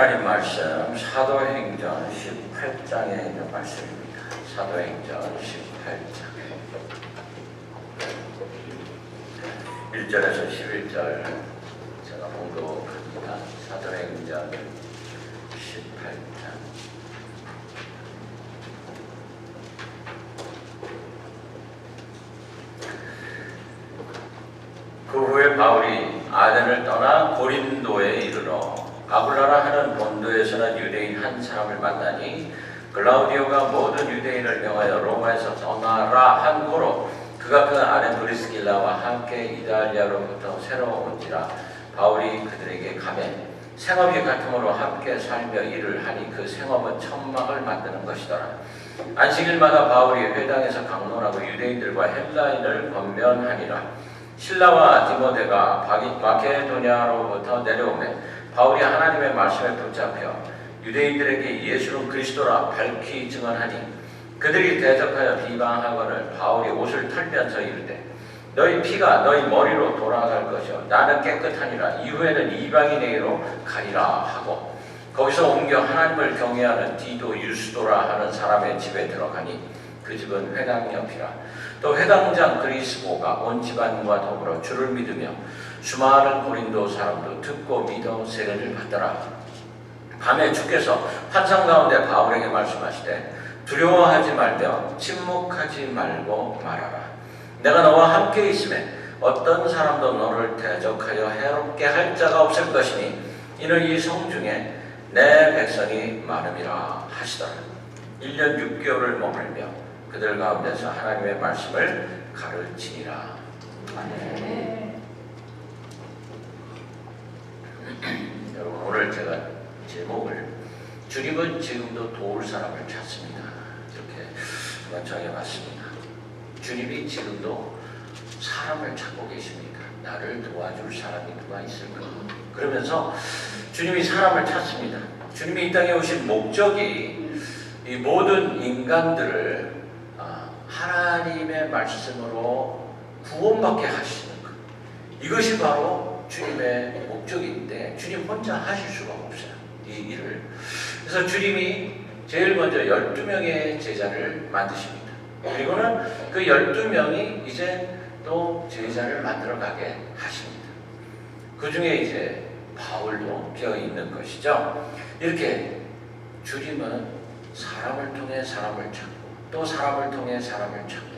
하나님 말씀 사도행전 18장에 있는 말씀입니다. 사도행전 18장 1절에서 11절 제가 봉독합니다. 사도행전 18장 그 후에 바울이 아덴을 떠나 고린도에 이르러 아굴라라 하는 본도에서는 유대인 한 사람을 만나니 글라우디오가 모든 유대인을 명하여 로마에서 떠나라 한 고로 그가 그 아내 브리스길라와 함께 이달리아로부터 새로 온지라 바울이 그들에게 가매 생업이 같음으로 함께 살며 일을 하니 그 생업은 천막을 만드는 것이더라. 안식일마다 바울이 회당에서 강론하고 유대인들과 헬라인을 권면하니라. 실라와 디모데가 마케도냐로부터 내려오매 바울이 하나님의 말씀에 붙잡혀 유대인들에게 예수는 그리스도라 밝히 증언하니 그들이 대적하여 비방하거늘 바울이 옷을 털면서 이르되 너희 피가 너희 머리로 돌아갈 것이요 나는 깨끗하니라. 이후에는 이방인에게로 가리라 하고 거기서 옮겨 하나님을 경외하는 디도 유스도라 하는 사람의 집에 들어가니 그 집은 회당 옆이라. 또 회당장 그리스도가 온 집안과 더불어 주를 믿으며 수많은 고린도 사람도 듣고 믿어 세례를 받더라. 밤에 주께서 환상 가운데 바울에게 말씀하시되 두려워하지 말며 침묵하지 말고 말하라. 내가 너와 함께 있음에 어떤 사람도 너를 대적하여 해롭게 할 자가 없을 것이니 이는 이 성중에 내 백성이 많음이라 하시더라. 1년 6개월을 머물며 그들 가운데서 하나님의 말씀을 가르치니라. 아멘. 여러분 오늘 제가 제목을 주님은 지금도 도울 사람을 찾습니다. 이렇게 한번 정해봤습니다. 주님이 지금도 사람을 찾고 계십니다. 나를 도와줄 사람이 누가 있을까? 그러면서 주님이 사람을 찾습니다. 주님이 이 땅에 오신 목적이 이 모든 인간들을 하나님의 말씀으로 구원받게 하시는 것. 이것이 바로 주님의 목적인데 주님 혼자 하실 수가 없어요. 이 일을. 그래서 주님이 제일 먼저 12명의 제자를 만드십니다. 그리고는 그 12명이 이제 또 제자를 만들어가게 하십니다. 그 중에 이제 바울도 껴있는 것이죠. 이렇게 주님은 사람을 통해 사람을 찾고 또 사람을 통해 사람을 찾고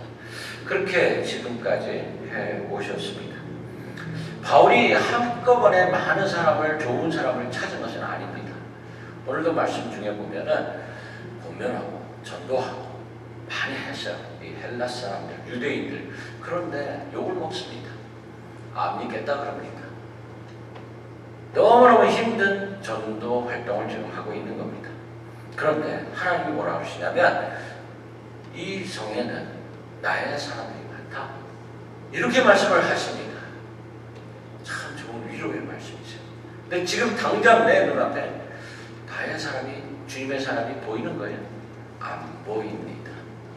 그렇게 지금까지 해오셨습니다. 바울이 한꺼번에 많은 사람을 좋은 사람을 찾은 것은 아닙니다. 오늘도 말씀 중에 보면은 권면하고 전도하고 많이 했어요. 이 헬라 사람들, 유대인들. 그런데 욕을 먹습니다. 안 믿겠다 그럽니다. 너무너무 힘든 전도 활동을 지금 하고 있는 겁니다. 그런데 하나님이 뭐라고 하시냐면 이 성에는 나의 사람들이 많다. 이렇게 말씀을 하십니다. 참 좋은 위로의 말씀이세요. 근데 지금 당장 내 눈앞에 나의 사람이, 주님의 사람이 보이는 거예요? 안 보입니다.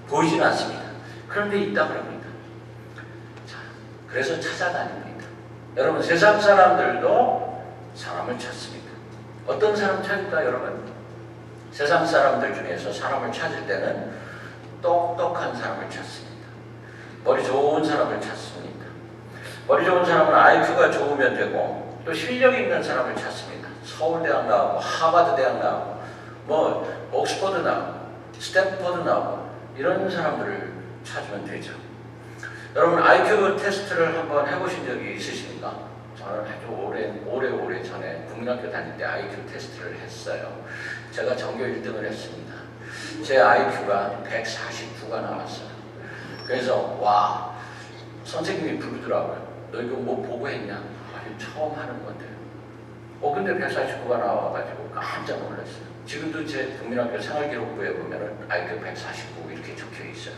보이진 않습니다. 그런데 있다 그럽니다. 자, 그래서 찾아다닙니다. 여러분 세상 사람들도 사람을 찾습니다. 어떤 사람 찾을까 여러분? 세상 사람들 중에서 사람을 찾을 때는 똑똑한 사람을 찾습니다. 머리 좋은 사람을 찾습니다. 머리 좋은 사람은 IQ가 좋으면 되고 또 실력 있는 사람을 찾습니다. 서울대학 나오고 하버드대학 나오고 뭐 옥스퍼드 나오고 스탠퍼드 나오고 이런 사람들을 찾으면 되죠. 여러분 IQ 테스트를 한번 해보신 적이 있으십니까? 저는 아주 오래 전에 국민학교 다닐 때 IQ 테스트를 했어요. 제가 전교 1등을 했습니다. 제 IQ가 149가 나왔어요. 그래서 와 선생님이 부르더라고요. 너 이거 뭐 보고 했냐? 아니 처음 하는 건데. 근데 149가 나와가지고 깜짝 놀랐어요. 지금도 제 국민학교 생활기록부에 보면은 IQ 149 이렇게 적혀 있어요.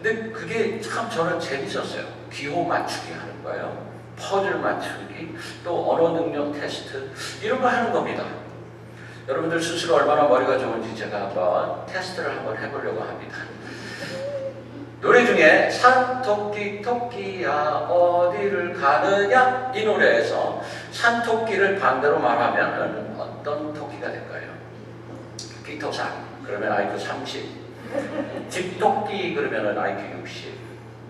근데 그게 참 저는 재밌었어요. 기호 맞추기 하는 거예요. 퍼즐 맞추기, 또 언어 능력 테스트 이런 거 하는 겁니다. 여러분들 스스로 얼마나 머리가 좋은지 제가 한번 테스트를 한번 해보려고 합니다. 노래 중에 산토끼 토끼야 어디를 가느냐 이 노래에서 산토끼를 반대로 말하면 어떤 토끼가 될까요? 귀토산 그러면 IQ 30, 집토끼 그러면 IQ 60,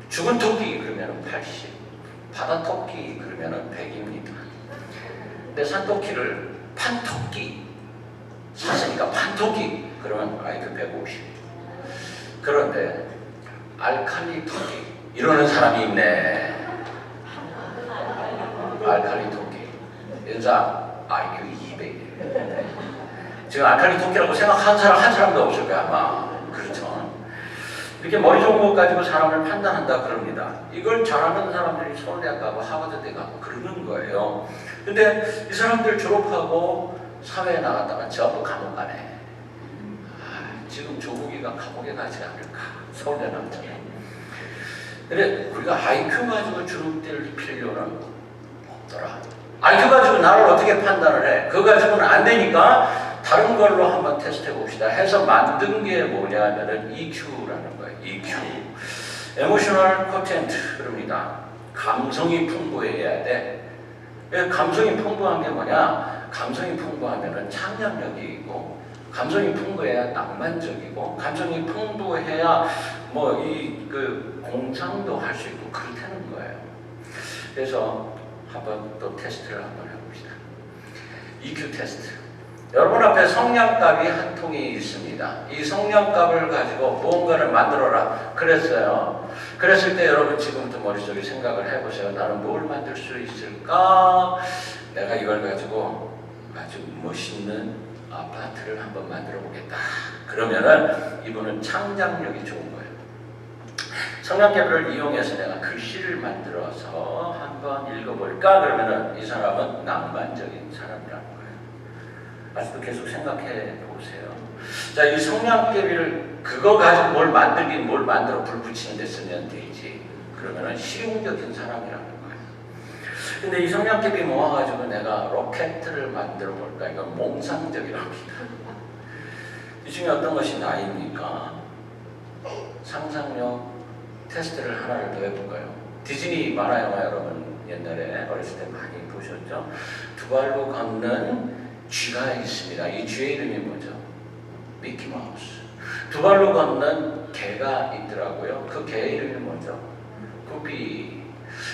죽은 토끼 그러면 80, 바다토끼 그러면 100입니다. 근데 산토끼를 판토끼 샀으니까 판토끼 그러면 IQ 150. 그런데 알칼리 토끼 이러는 사람이 있네. 알칼리 토끼 여자 IQ 200이에요. 지금 알칼리 토끼라고 생각하는 사람 한 사람도 없을 거야 아마. 그렇죠? 이렇게 머리 좋은 것 가지고 사람을 판단한다 그럽니다. 이걸 잘하는 사람들이 서울대 가고 하버드대 가고 그러는 거예요. 근데 이 사람들 졸업하고 사회에 나갔다가 전부 감옥 가네. 지금 조국이가 감옥에 가지 않을까. 서울대 나왔잖아요. 근데 우리가 IQ 가지고 주눅들 필요는 없더라. IQ 가지고 나를 어떻게 판단을 해? 그거 가지고는 안 되니까 다른 걸로 한번 테스트 해봅시다. 해서 만든 게 뭐냐면은 EQ라는 거예요. EQ. Emotional Quotient 그럽니다. 감성이 풍부해야 돼. 감성이 풍부한 게 뭐냐? 감성이 풍부하면은 창작력이 있고, 감성이 풍부해야 낭만적이고, 감성이 풍부해야 뭐 그 공상도 할 수 있고 그렇다는 거예요. 그래서 한번 또 테스트를 한번 해봅시다. EQ 테스트. 여러분 앞에 성냥갑이 한 통이 있습니다. 이 성냥갑을 가지고 무언가를 만들어라 그랬어요. 그랬을 때 여러분 지금부터 머릿속에 생각을 해보세요. 나는 뭘 만들 수 있을까? 내가 이걸 가지고 아주 멋있는 아파트를 한번 만들어 보겠다. 그러면은 이분은 창작력이 좋은 거예요. 성냥개비를 이용해서 내가 글씨를 만들어서 한번 읽어볼까? 그러면은 이 사람은 낭만적인 사람이라는 거예요. 아직도 계속 생각해 보세요. 자, 이 성냥개비를 그거 가지고 뭘 만들긴 뭘 만들어 불 붙이는 데 쓰면 되지. 그러면은 실용적인 사람이라는 거예요. 근데 이 성냥개비 모아가지고 내가 로켓을 만들어 볼까? 이건 몽상적이랍니다. 이 중에 어떤 것이 나입니까? 상상력 테스트를 하나를 더 해볼까요? 디즈니 만화 영화 여러분 옛날에 어렸을 때 많이 보셨죠? 두 발로 걷는 쥐가 있습니다. 이 쥐의 이름이 뭐죠? 미키마우스. 두 발로 걷는 개가 있더라고요. 그 개의 이름이 뭐죠? 구비.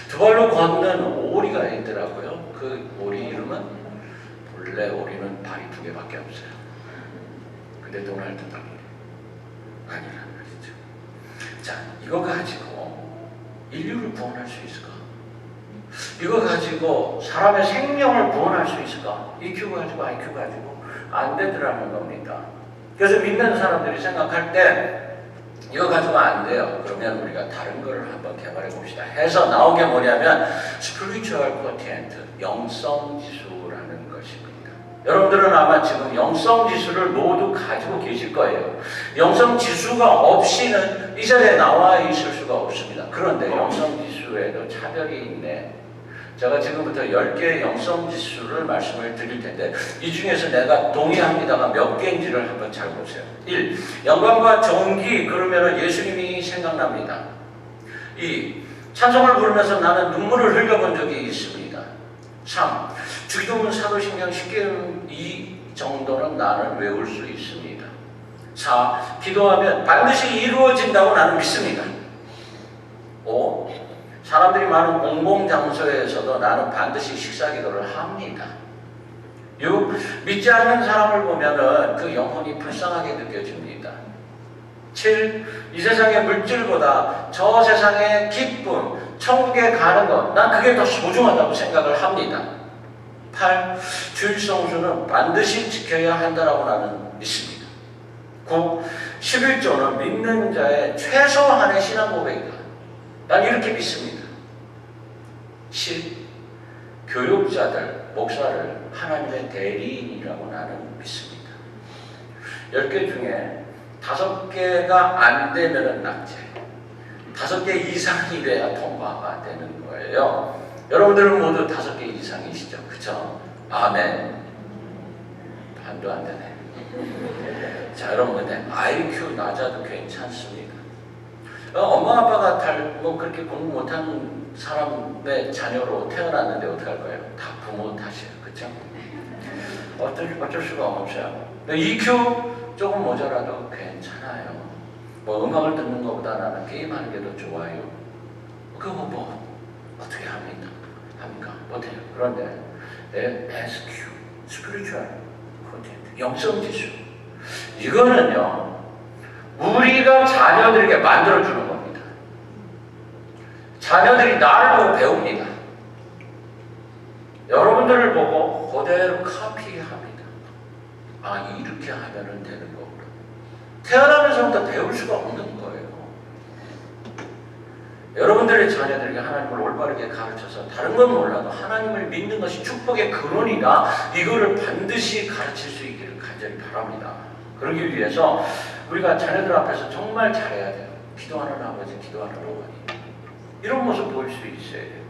두 발로 걷는 오리가 있더라고요. 그 오리 이름은 본래 오리는 발이 두 개밖에 없어요. 근데 도날드 닭이 아니란 말이죠. 자, 이거 가지고 인류를 구원할 수 있을까? 이거 가지고 사람의 생명을 구원할 수 있을까? EQ 가지고 IQ 가지고 안 되더라는 겁니다. 그래서 믿는 사람들이 생각할 때 이거 가지고 안 돼요. 그러면 우리가 다른 거를 한번 개발해 봅시다. 해서 나온 게 뭐냐면 Spiritual Quotient, 영성 지수라는 것입니다. 여러분들은 아마 지금 영성 지수를 모두 가지고 계실 거예요. 영성 지수가 없이는 이 자리에 나와 있을 수가 없습니다. 그런데 영성 지수에도 차별이 있네. 제가 지금부터 10개의 영성 지수를 말씀을 드릴 텐데 이 중에서 내가 동의합니다가 몇 개인지를 한번 잘 보세요. 1. 영광과 존귀 그러면 예수님이 생각납니다. 2. 찬송을 부르면서 나는 눈물을 흘려본 적이 있습니다. 3. 주기도문 사도신경 10개 이 정도는 나는 외울 수 있습니다. 4. 기도하면 반드시 이루어진다고 나는 믿습니다. 5. 사람들이 많은 공공장소에서도 나는 반드시 식사기도를 합니다. 6. 믿지 않는 사람을 보면은 그 영혼이 불쌍하게 느껴집니다. 7. 이 세상의 물질보다 저 세상의 기쁨, 천국에 가는 것, 난 그게 더 소중하다고 생각을 합니다. 8. 주일 성수는 반드시 지켜야 한다라고 나는 믿습니다. 9. 11조는 믿는 자의 최소한의 신앙 고백이다. 난 이렇게 믿습니다. 10. 교육자들, 목사를 하나님의 대리인이라고 나는 믿습니다. 10개 중에 5개가 안 되면 낙제, 5개 이상이 돼야 통과가 되는 거예요. 여러분들은 모두 5개 이상이시죠? 그쵸? 아멘. 반도 안 되네. 자, 여러분 근데 IQ 낮아도 괜찮습니다. 엄마 아빠가 뭐 그렇게 공부 못하는 사람의 자녀로 태어났는데 어떡할 거예요? 다 부모 탓이에요. 그렇죠? 어쩔 수가 없어요. EQ 조금 모자라도 괜찮아요. 뭐 음악을 듣는 것보다 나는 게임하는 게 더 좋아요. 그거 뭐 어떻게 합니까? 못해요. 그런데 내 SQ, Spiritual Content, 영성지수, 이거는요 우리가 자녀들에게 만들어주는 겁니다. 자녀들이 나를 보고 배웁니다. 여러분들을 보고 그대로 카피합니다. 아, 이렇게 하면 되는 거구나. 태어나면서부터 배울 수가 없는 거예요. 여러분들의 자녀들에게 하나님을 올바르게 가르쳐서 다른 건 몰라도 하나님을 믿는 것이 축복의 근원이다, 이거를 반드시 가르칠 수 있기를 간절히 바랍니다. 그러기 위해서 우리가 자녀들 앞에서 정말 잘해야 돼요. 기도하는 아버지, 기도하는 어머니, 이런 모습 보일 수 있어야 돼요.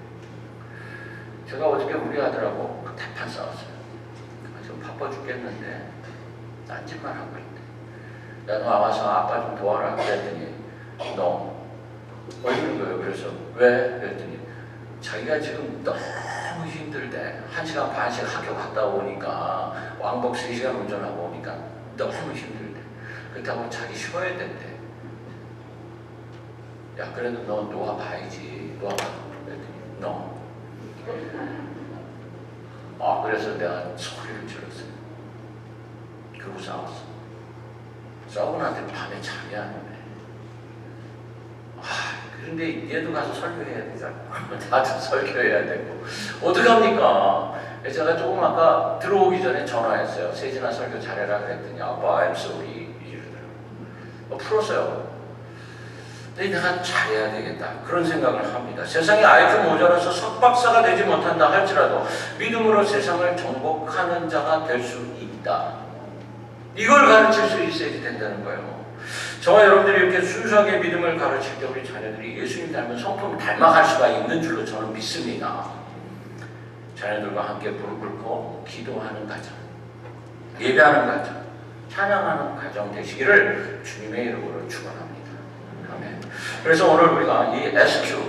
제가 어저께 우리 아들하고 대판 싸웠어요. 지금 바빠 죽겠는데 딴짓만 하고 있는데, 야, 너 와서 아빠 좀 도와라 그랬더니, 너 왜 그런 거예요? 그래서 왜? 그랬더니 자기가 지금 너무 힘들대. 1시간 반씩 학교 갔다 오니까 왕복 3시간 운전하고 오니까 너무 힘들대. 그렇다고 자기 쉬어야 된대. 야, 그래도 너 놓아봐야지. 놓아봐. 그랬더니 너. 그래서 내가 소리를 질렀어요. 그러고 싸웠어. 싸우고 나한테 밤에 잠이 안 오네. 근데 얘도 가서 설교해야 되잖아. 나도 설교해야 되고. 어떡합니까? 제가 조금 아까 들어오기 전에 전화했어요. 세진아 설교 잘해라 그랬더니 아빠 I'm sorry 이러더라고요. 풀었어요. 근데 내가 잘해야 되겠다, 그런 생각을 합니다. 세상에 IQ 모자라서 석박사가 되지 못한다 할지라도 믿음으로 세상을 정복하는 자가 될 수 있다, 이걸 가르칠 수 있어야지 된다는 거예요. 저와 여러분들이 이렇게 순수하게 믿음을 가르칠 때 우리 자녀들이 예수님 닮은 성품을 닮아갈 수가 있는 줄로 저는 믿습니다. 자녀들과 함께 무릎 꿇고 기도하는 가정, 예배하는 가정, 찬양하는 가정 되시기를 주님의 이름으로 축원합니다. 아멘. 그래서 오늘 우리가 이 SQ,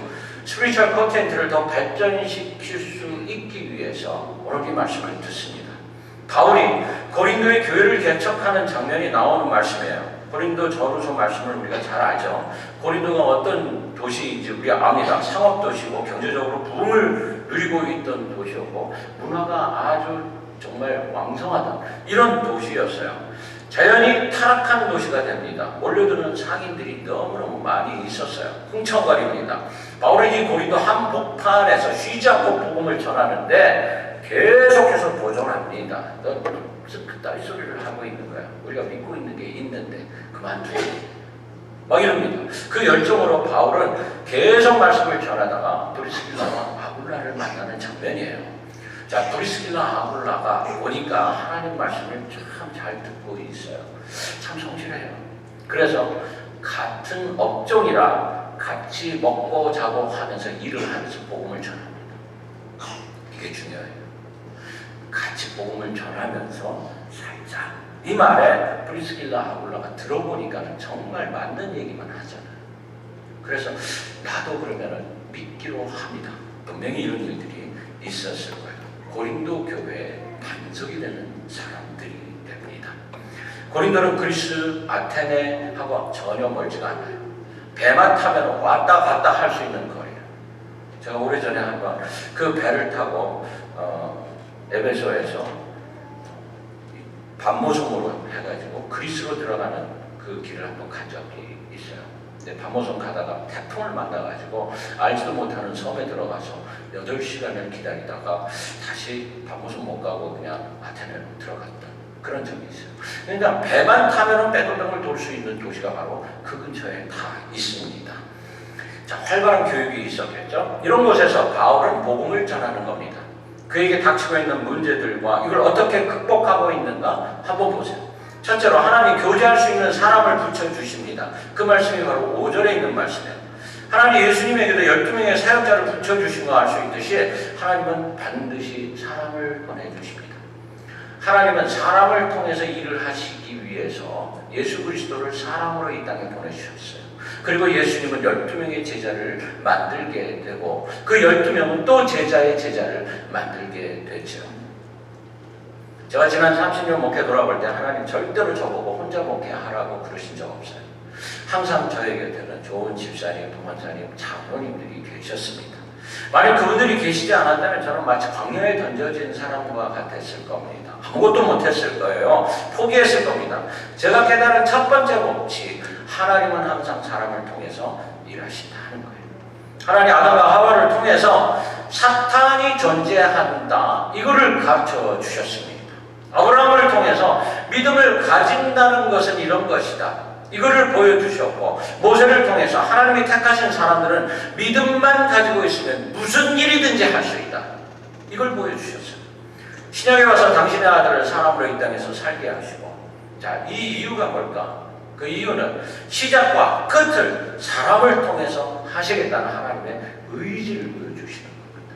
스피리추얼 컨텐츠를 더 발전시킬 수 있기 위해서 오늘 이 말씀을 듣습니다. 바울이 고린도의 교회를 개척하는 장면이 나오는 말씀이에요. 고린도 전후서 말씀을 우리가 잘 알죠. 고린도가 어떤 도시인지 우리가 압니다. 상업도시고 경제적으로 부흥을 누리고 있던 도시였고 문화가 아주 정말 왕성하다, 이런 도시였어요. 자연히 타락한 도시가 됩니다. 몰려드는 상인들이 너무너무 많이 있었어요. 흥청거립니다. 바울이 이 고린도 한복판에서 쉬지 않고 복음을 전하는데 계속해서 도전합니다. 너 무슨 그따위 소리를 하고 있는 거야. 우리가 믿고 있는 게 있는데 그만둬. 막 이럽니다. 그 열정으로 바울은 계속 말씀을 전하다가 브리스길라와 아굴라를 만나는 장면이에요. 자, 브리스길라 아굴라가 오니까 하나님 말씀을 참 잘 듣고 있어요. 참 성실해요. 그래서 같은 업종이라 같이 먹고 자고 하면서 일을 하면서 복음을 전합니다. 이게 중요해요. 같이 복음을 전하면서 살자. 이 말에 브리스길라 아굴라가 들어보니까 정말 맞는 얘기만 하잖아요. 그래서 나도 그러면은 믿기로 합니다. 분명히 이런 일들이 있었을 거예요. 고린도 교회의 반석이 되는 사람들이 됩니다. 고린도는 그리스 아테네하고 전혀 멀지가 않아요. 배만 타면 왔다 갔다 할 수 있는 거리예요. 제가 오래전에 한번 그 배를 타고 에베소에서 반모섬으로 해가지고 그리스로 들어가는 그 길을 한번 간 적이 있어요. 근데 반모섬 가다가 태풍을 만나가지고 알지도 못하는 섬에 들어가서 8시간을 기다리다가 다시 반모섬 못 가고 그냥 아테네로 들어갔다, 그런 적이 있어요. 그러니까 배만 타면 빼돌백을 돌 수 있는 도시가 바로 그 근처에 다 있습니다. 자, 활발한 교육이 있었겠죠. 이런 곳에서 바울은 복음을 전하는 겁니다. 그에게 닥치고 있는 문제들과 이걸 어떻게 극복하고 있는가 한번 보세요. 첫째로 하나님이 교제할 수 있는 사람을 붙여주십니다. 그 말씀이 바로 5절에 있는 말씀이에요. 하나님 예수님에게도 12명의 사역자를 붙여주신 거 알 수 있듯이 하나님은 반드시 사람을 보내주십니다. 하나님은 사람을 통해서 일을 하시기 위해서 예수 그리스도를 사람으로 이 땅에 보내주셨어요. 그리고 예수님은 12명의 제자를 만들게 되고 그 12명은 또 제자의 제자를 만들게 되죠. 제가 지난 30년 목회 돌아볼 때 하나님 절대로 저보고 혼자 목회하라고 그러신 적 없어요. 항상 저의 곁에는 좋은 집사님, 부목사님, 장로님들이 계셨습니다. 만약 그분들이 계시지 않았다면 저는 마치 광야에 던져진 사람과 같았을 겁니다. 아무것도 못했을 거예요. 포기했을 겁니다. 제가 깨달은 첫 번째 법칙, 하나님은 항상 사람을 통해서 일하신다는 거예요. 하나님 아담과 하와를 통해서 사탄이 존재한다. 이거를 가르쳐 주셨습니다. 아브라함을 통해서 믿음을 가진다는 것은 이런 것이다. 이거를 보여주셨고 모세를 통해서 하나님이 택하신 사람들은 믿음만 가지고 있으면 무슨 일이든지 할 수 있다. 이걸 보여주셨어요. 신약에 와서 당신의 아들을 사람으로 이 땅에서 살게 하시고 자, 이 이유가 뭘까? 그 이유는 시작과 끝을 사람을 통해서 하시겠다는 하나님의 의지를 보여주시는 겁니다.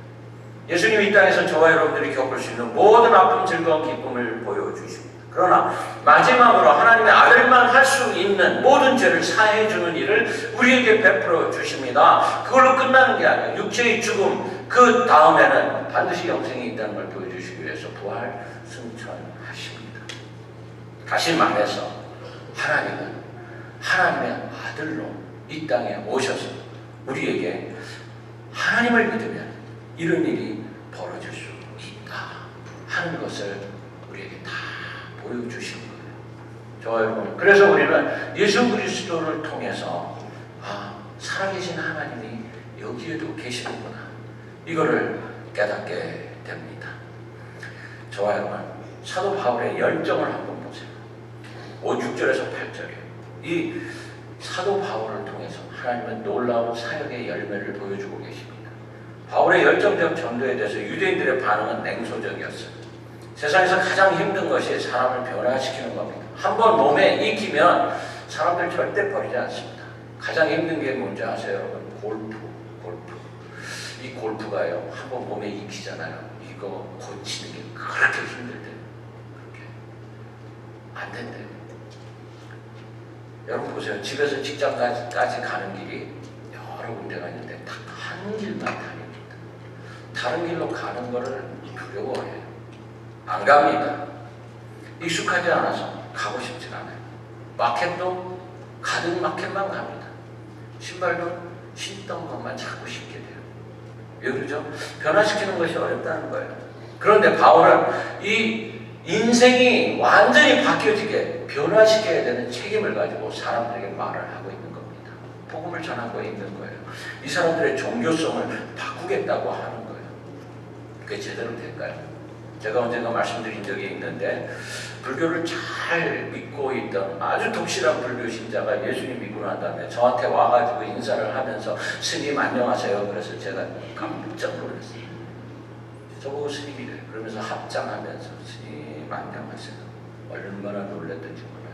예수님이 이 땅에서 저와 여러분들이 겪을 수 있는 모든 아픔, 즐거움, 기쁨을 보여주십니다. 그러나 마지막으로 하나님의 아들만 할 수 있는 모든 죄를 사해 주는 일을 우리에게 베풀어 주십니다. 그걸로 끝나는 게 아니에요. 육체의 죽음 그 다음에는 반드시 영생이 있다는 걸 보여주시기 위해서 부활 승천하십니다. 다시 말해서 하나님은 하나님의 아들로 이 땅에 오셔서 우리에게 하나님을 믿으면 이런 일이 벌어질 수 있다 하는 것을 우리에게 다 보여주신 거예요. 저와 여러분, 그래서 우리는 예수 그리스도를 통해서 살아계신 하나님이 여기에도 계시는구나 이거를 깨닫게 됩니다. 저와 여러분, 사도 바울의 열정을 한번 보세요. 6절에서 8절에 이 사도 바울을 통해서 하나님은 놀라운 사역의 열매를 보여주고 계십니다. 바울의 열정적 전도에 대해서 유대인들의 반응은 냉소적이었어요. 세상에서 가장 힘든 것이 사람을 변화시키는 겁니다. 한번 몸에 익히면 사람들 절대 버리지 않습니다. 가장 힘든 게 뭔지 아세요, 여러분? 골프. 이 골프가요, 한번 몸에 익히잖아요. 이거 고치는 게 그렇게 힘들대요. 그렇게 안 된대요. 여러분 보세요. 집에서 직장까지 가는 길이 여러 군데가 있는데 딱 한 길만 다닙니다. 다른 길로 가는 거를 두려워해요. 안 갑니다. 익숙하지 않아서 가고 싶지 않아요. 마켓도 가든 마켓만 갑니다. 신발도 신던 것만 찾고 싶게 돼요. 왜 그러죠? 변화시키는 것이 어렵다는 거예요. 그런데 바울은 이 인생이 완전히 바뀌어지게 변화시켜야 되는 책임을 가지고 사람들에게 말을 하고 있는 겁니다. 복음을 전하고 있는 거예요. 이 사람들의 종교성을 바꾸겠다고 하는 거예요. 그게 제대로 될까요? 제가 언젠가 말씀드린 적이 있는데 불교를 잘 믿고 있던 아주 독실한 불교 신자가 예수님 믿고 난 다음에 저한테 와가지고 인사를 하면서 스님 안녕하세요. 그래서 제가 깜짝 놀랐어요. 저보고 스님이래. 그러면서 합장하면서 스님 안녕하세요. 얼마나 놀랐던지 몰라요.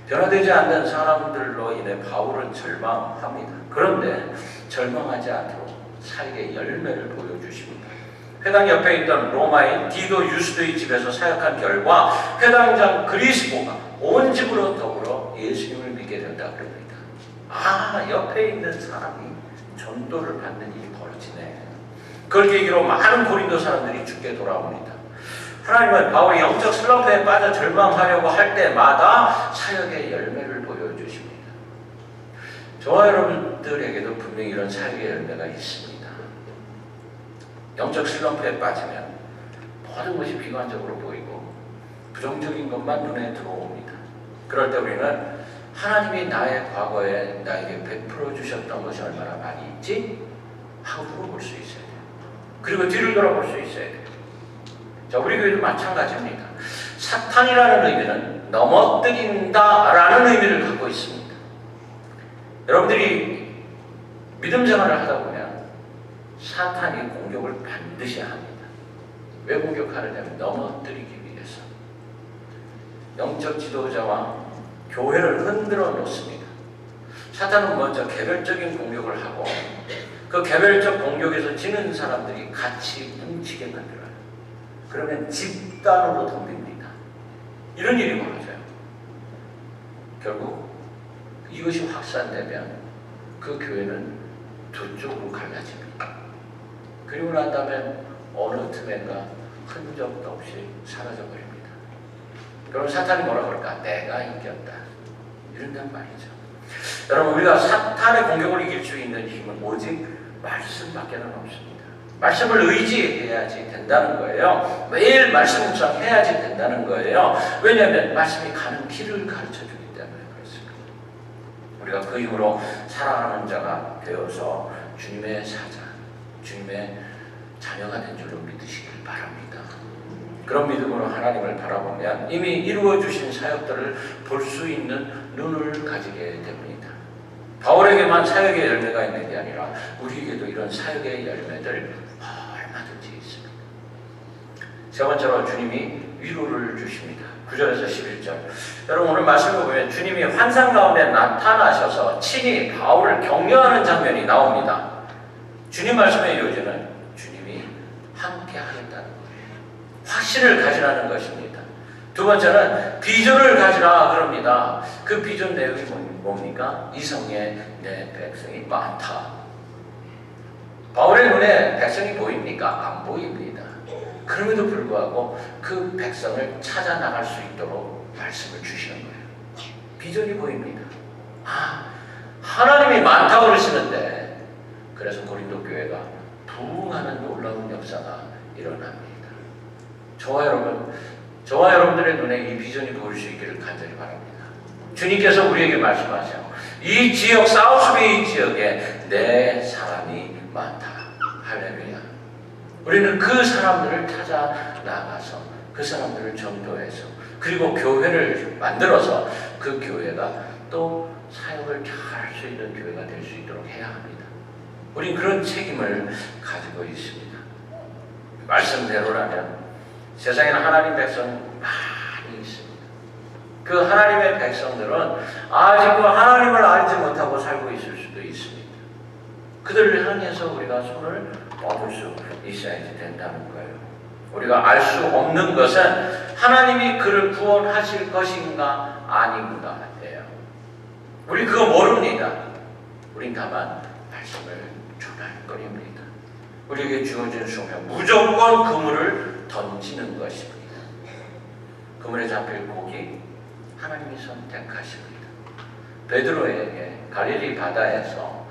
변화되지 않는 사람들로 인해 바울은 절망합니다. 그런데 절망하지 않도록 사역의 열매를 보여주십니다. 회당 옆에 있던 로마인 디도 유스도의 집에서 사역한 결과 회당장 그리스도가 온 집으로 더불어 예수님을 믿게 된다 그럽니다. 옆에 있는 사람이 전도를 받는 일이 벌어지네. 그걸 계기로 많은 고린도 사람들이 주께 돌아옵니다. 하나님은 바울이 영적 슬럼프에 빠져 절망하려고 할 때마다 사역의 열매를 보여주십니다. 저와 여러분들에게도 분명히 이런 사역의 열매가 있습니다. 영적 슬럼프에 빠지면 모든 것이 비관적으로 보이고 부정적인 것만 눈에 들어옵니다. 그럴 때 우리는 하나님이 나의 과거에 나에게 베풀어 주셨던 것이 얼마나 많이 있지? 하고 물어볼 수 있어야 돼요. 그리고 뒤를 돌아볼 수 있어야 돼요. 자, 우리 교회도 마찬가지입니다. 사탄이라는 의미는 넘어뜨린다라는 의미를 갖고 있습니다. 여러분들이 믿음 생활을 하다 보면 사탄이 공격을 반드시 합니다. 왜 공격하느냐면 넘어뜨리기 위해서. 영적 지도자와 교회를 흔들어 놓습니다. 사탄은 먼저 개별적인 공격을 하고 그 개별적 공격에서 지는 사람들이 같이 뭉치게 만들어요. 그러면 집단으로 덤빕니다. 이런 일이 벌어져요. 결국 이것이 확산되면 그 교회는 두 쪽으로 갈라집니다. 그리고 난 다음에 어느 틈엔가 흔적도 없이 사라져버립니다. 그럼 사탄이 뭐라 그럴까? 내가 이겼다. 이런단 말이죠. 여러분, 우리가 사탄의 공격을 이길 수 있는 힘은 오직 말씀밖에는 없습니다. 말씀을 의지해야지 된다는 거예요. 매일 말씀 묵상해야지 된다는 거예요. 왜냐하면 말씀이 가는 길을 가르쳐주기 때문에 그렇습니다. 우리가 그 힘으로 사랑하는 자가 되어서 주님의 사자, 주님의 자녀가 된 줄로 믿으시길 바랍니다. 그런 믿음으로 하나님을 바라보면 이미 이루어주신 사역들을 볼 수 있는 눈을 가지게 됩니다. 바울에게만 사역의 열매가 있는 게 아니라 우리에게도 이런 사역의 열매들 얼마든지 있습니다. 세 번째로 주님이 위로를 주십니다. 9절에서 11절. 여러분, 오늘 말씀을 보면 주님이 환상 가운데 나타나셔서 친히 바울을 격려하는 장면이 나옵니다. 주님 말씀의 요지는 주님이 함께 하겠다는 거예요. 확신을 가지라는 것입니다. 두 번째는 비전을 가지라 그럽니다. 그 비전 내용이 뭡니까? 이 성에 내 백성이 많다. 바울의 눈에 백성이 보입니까? 안 보입니다. 그럼에도 불구하고 그 백성을 찾아 나갈 수 있도록 말씀을 주시는 거예요. 비전이 보입니다. 하나님이 많다고 그러시는데, 그래서 고린도 교회가 부흥하는 놀라운 역사가 일어납니다. 저와 여러분들의 눈에 이 비전이 보일 수 있기를 간절히 바랍니다. 주님께서 우리에게 말씀하세요. 이 지역, 사우스베이 지역에 내 사람이 많다. 할렐루야. 우리는 그 사람들을 찾아 나가서 그 사람들을 전도해서 그리고 교회를 만들어서 그 교회가 또 사역을 잘 할 수 있는 교회가 될 수 있도록 해야 합니다. 우린 그런 책임을 가지고 있습니다. 말씀대로라면 세상에는 하나님 백성 많이 있습니다. 그 하나님의 백성들은 아직도 하나님을 알지 못하고 살고 있을 수도 있습니다. 그들을 향해서 우리가 손을 뻗을 수 있어야지 된다는 거예요. 우리가 알 수 없는 것은 하나님이 그를 구원하실 것인가 아닌가예요. 우리 그거 모릅니다. 우린 다만 말씀을 전할 것입니다. 우리에게 주어진 소명, 무조건 그물을 던지는 것입니다. 그물에 잡힐 고기 하나님이 선택하십니다. 베드로에게 갈릴리 바다에서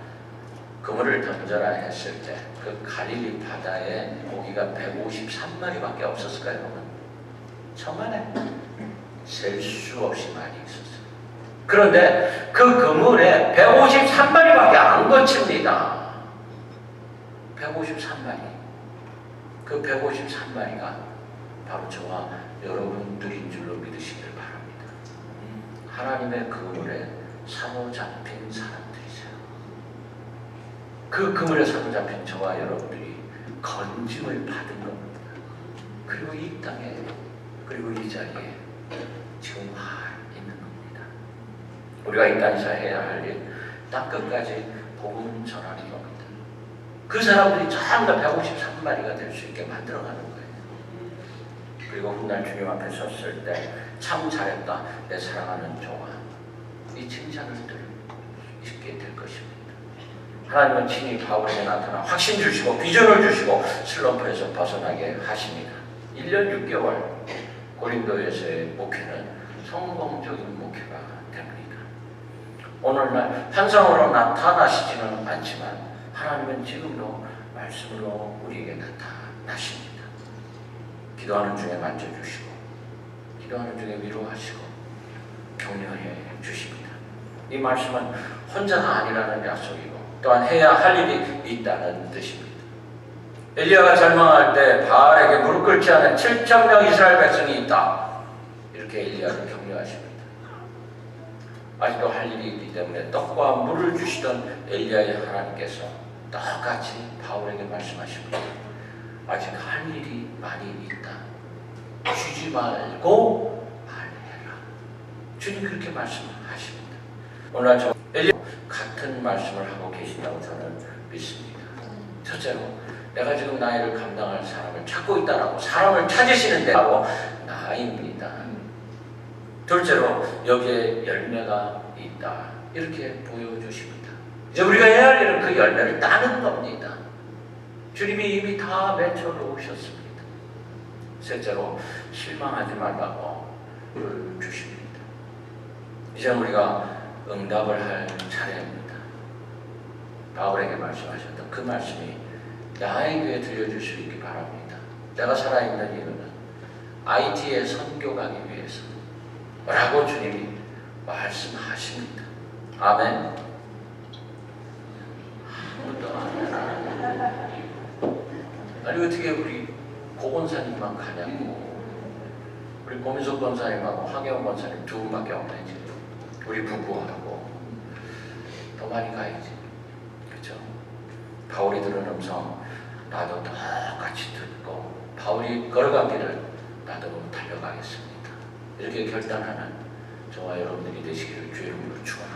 그물을 던져라 했을 때 그 갈릴리 바다에 고기가 153마리밖에 없었을까요? 천만에 셀 수 없이 많이 있었어요. 그런데 그 그물에 153마리밖에 안 거칩니다. 153마리. 그 153마리가 바로 저와 여러분들인 줄로 믿으시길 바랍니다. 하나님의 그물에 사로잡힌 사람들이세요. 그 그물에 사로잡힌 저와 여러분들이 건짐을 받은 겁니다. 그리고 이 땅에, 그리고 이 자리에 지금 와 있는 겁니다. 우리가 이 땅에서 해야 할 일, 땅끝까지 복음 전하는 겁니다. 그 사람들이 전부 다 153마리가 될 수 있게 만들어가는 거예요. 그리고 훗날 주님 앞에 섰을 때 참 잘했다, 내 사랑하는 종아, 이 칭찬을 들을 수 있게 될 것입니다. 하나님은 친히 바울에게 나타나 확신 주시고 비전을 주시고 슬럼프에서 벗어나게 하십니다. 1년 6개월 고린도에서의 목회는 성공적인 목회가 됩니다. 오늘날 환상으로 나타나시지는 않지만 하나님은 지금도 말씀으로 우리에게 나타나십니다. 기도하는 중에 만져주시고 기도하는 중에 위로하시고 격려해 주십니다. 이 말씀은 혼자가 아니라는 약속이고 또한 해야 할 일이 있다는 뜻입니다. 엘리야가 절망할 때 바알에게 무릎 꿇지 않은 7,000명 이스라엘 백성이 있다. 이렇게 엘리야를 격려하십니다. 아직도 할 일이 있기 때문에 떡과 물을 주시던 엘리야의 하나님께서 똑같이 바울에게 말씀하십니다. 아직 할 일이 많이 있다. 쉬지 말고 말해라. 주님 그렇게 말씀하십니다. 오늘 저 엘리야 같은 말씀을 하고 계신다고 저는 믿습니다. 첫째로 내가 지금 나이를 감당할 사람을 찾고 있다라고 사람을 찾으시는데 바로 나입니다. 둘째로 여기에 열매가 있다. 이렇게 보여주십니다. 이제 우리가 해야 할 일은 그 열매를 따는 겁니다. 주님이 이미 다 맺혀 놓으셨습니다. 셋째로 실망하지 말라고 주십니다. 이제 우리가 응답을 할 차례입니다. 바울에게 말씀하셨던 그 말씀이 나에게 들려줄 수 있기 바랍니다. 내가 살아있는 이유는 IT에 선교 가기 위해서 라고 주님이 말씀하십니다. 아멘. 아무도 아멘. 아니 어떻게 우리 고건사님만 가냐고. 우리 고민석 권사님하고 황혜원 권사님 두 분밖에 없네 지금. 우리 부부하고 더 많이 가야지. 그렇죠? 바울이 들은 음성 나도 똑같이 듣고 바울이 걸어간 길을 나도 달려가겠습니다. 이렇게 결단하는 저와 여러분들이 되시기를 주의 이름으로 축원합니다.